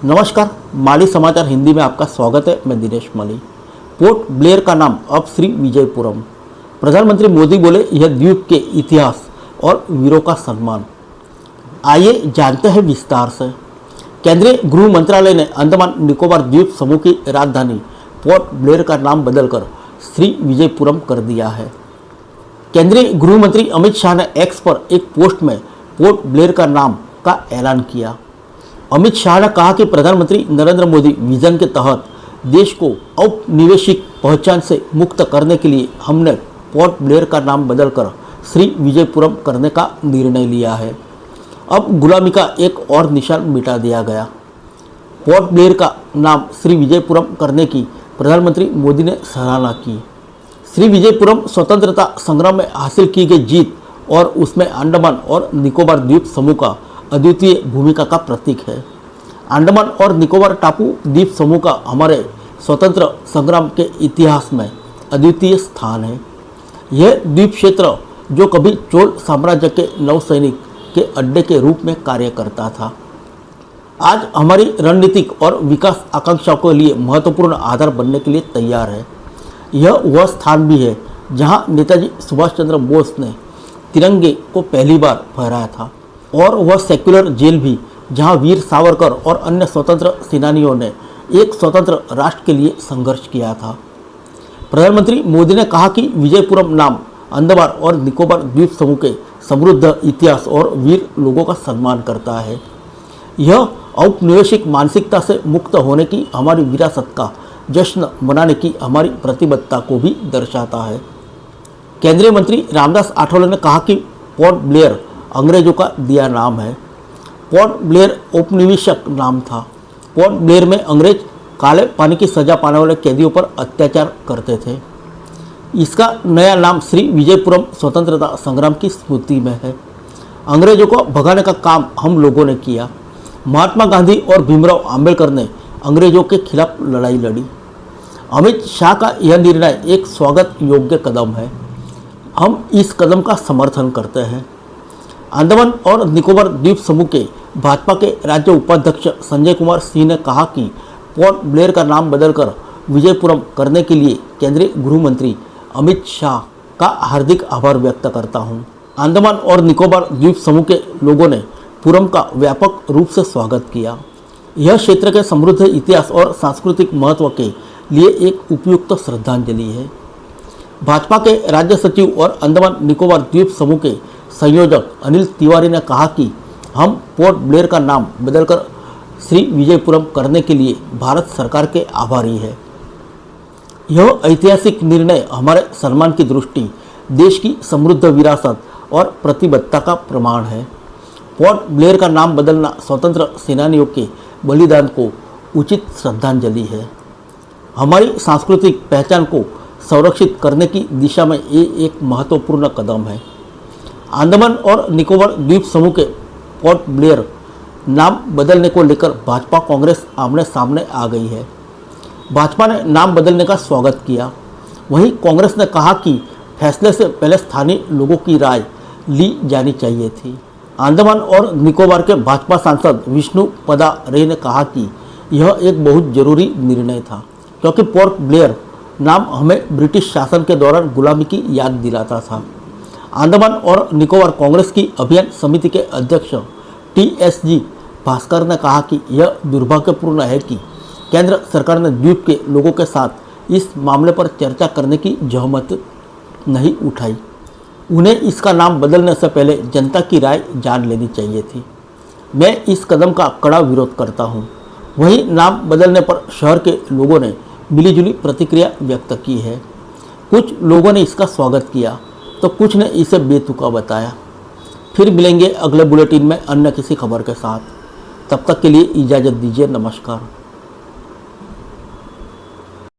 नमस्कार, माली समाचार हिंदी में आपका स्वागत है। मैं दिनेश माली। पोर्ट ब्लेयर का नाम अब श्री विजयपुरम। प्रधानमंत्री मोदी बोले यह द्वीप के इतिहास और वीरों का सम्मान। आइए जानते हैं विस्तार से। केंद्रीय गृह मंत्रालय ने अंडमान निकोबार द्वीप समूह की राजधानी पोर्ट ब्लेयर का नाम बदलकर श्री विजयपुरम कर दिया है। केंद्रीय गृह मंत्री अमित शाह ने एक्स पर एक पोस्ट में पोर्ट ब्लेयर का नाम का ऐलान किया। अमित शाह ने कहा कि प्रधानमंत्री नरेंद्र मोदी विजन के तहत देश को औपनिवेशिक पहचान से मुक्त करने के लिए हमने पोर्ट ब्लेयर का नाम बदलकर श्री विजयपुरम करने का निर्णय लिया है। अब गुलामी का एक और निशान मिटा दिया गया। पोर्ट ब्लेयर का नाम श्री विजयपुरम करने की प्रधानमंत्री मोदी ने सराहना की। श्री विजयपुरम स्वतंत्रता संग्राम में हासिल की गई जीत और उसमें अंडमान और निकोबार द्वीप समूह का अद्वितीय भूमिका का प्रतीक है। अंडमान और निकोबार टापू द्वीप समूह का हमारे स्वतंत्र संग्राम के इतिहास में अद्वितीय स्थान है। यह द्वीप क्षेत्र जो कभी चोल साम्राज्य के नौसैनिक के अड्डे के रूप में कार्य करता था, आज हमारी रणनीतिक और विकास आकांक्षाओं के लिए महत्वपूर्ण आधार बनने के लिए तैयार है। यह वह स्थान भी है जहां नेताजी सुभाष चंद्र बोस ने तिरंगे को पहली बार फहराया था, और वह सेक्युलर जेल भी जहां वीर सावरकर और अन्य स्वतंत्र सेनानियों ने एक स्वतंत्र राष्ट्र के लिए संघर्ष किया था। प्रधानमंत्री मोदी ने कहा कि विजयपुरम नाम अंडमान और निकोबार द्वीप समूह के समृद्ध इतिहास और वीर लोगों का सम्मान करता है। यह औपनिवेशिक मानसिकता से मुक्त होने की हमारी विरासत का जश्न मनाने की हमारी प्रतिबद्धता को भी दर्शाता है। केंद्रीय मंत्री रामदास आठवले ने कहा कि पोर्ट ब्लेयर अंग्रेजों का दिया नाम है। पोर्ट ब्लेयर औपनिवेशिक नाम था। पोर्ट ब्लेयर में अंग्रेज काले पानी की सजा पाने वाले कैदियों पर अत्याचार करते थे। इसका नया नाम श्री विजयपुरम स्वतंत्रता संग्राम की स्मृति में है। अंग्रेजों को भगाने का काम हम लोगों ने किया। महात्मा गांधी और भीमराव आम्बेडकर ने अंग्रेजों के खिलाफ लड़ाई लड़ी। अमित शाह का यह निर्णय एक स्वागत योग्य कदम है। हम इस कदम का समर्थन करते हैं। अंडमान और निकोबार द्वीप समूह के भाजपा के राज्य उपाध्यक्ष संजय कुमार सिंह ने कहा कि पोर्ट ब्लेयर का नाम बदलकर विजयपुरम करने के लिए केंद्रीय गृह मंत्री अमित शाह का हार्दिक आभार व्यक्त करता हूं। अंडमान और निकोबार द्वीप समूह के लोगों ने पुरम का व्यापक रूप से स्वागत किया। यह क्षेत्र के समृद्ध इतिहास और सांस्कृतिक महत्व के लिए एक उपयुक्त श्रद्धांजलि है। भाजपा के राज्य सचिव और अंडमान निकोबार द्वीप समूह के संयोजक अनिल तिवारी ने कहा कि हम पोर्ट ब्लेयर का नाम बदलकर श्री विजयपुरम करने के लिए भारत सरकार के आभारी है। यह ऐतिहासिक निर्णय हमारे सम्मान की दृष्टि, देश की समृद्ध विरासत और प्रतिबद्धता का प्रमाण है। पोर्ट ब्लेयर का नाम बदलना स्वतंत्र सेनानियों के बलिदान को उचित श्रद्धांजलि है। हमारी सांस्कृतिक पहचान को संरक्षित करने की दिशा में ये एक महत्वपूर्ण कदम है। अंडमान और निकोबार द्वीप समूह के पोर्ट ब्लेयर नाम बदलने को लेकर भाजपा कांग्रेस आमने सामने आ गई है। भाजपा ने नाम बदलने का स्वागत किया। वहीं कांग्रेस ने कहा कि फैसले से पहले स्थानीय लोगों की राय ली जानी चाहिए थी। अंडमान और निकोबार के भाजपा सांसद विष्णु पदा रे ने कहा कि यह एक बहुत जरूरी निर्णय था, क्योंकि पोर्ट ब्लेयर नाम हमें ब्रिटिश शासन के दौरान गुलामी की याद दिलाता था। अंडमान और निकोबार कांग्रेस की अभियान समिति के अध्यक्ष TSG भास्कर ने कहा कि यह दुर्भाग्यपूर्ण है कि केंद्र सरकार ने द्वीप के लोगों के साथ इस मामले पर चर्चा करने की जहमत नहीं उठाई। उन्हें इसका नाम बदलने से पहले जनता की राय जान लेनी चाहिए थी। मैं इस कदम का कड़ा विरोध करता हूं। वहीं नाम बदलने पर शहर के लोगों ने मिलीजुली प्रतिक्रिया व्यक्त की है। कुछ लोगों ने इसका स्वागत किया तो कुछ ने इसे बेतुका बताया। फिर मिलेंगे अगले बुलेटिन में अन्य किसी खबर के साथ। तब तक के लिए इजाज़त दीजिए। नमस्कार।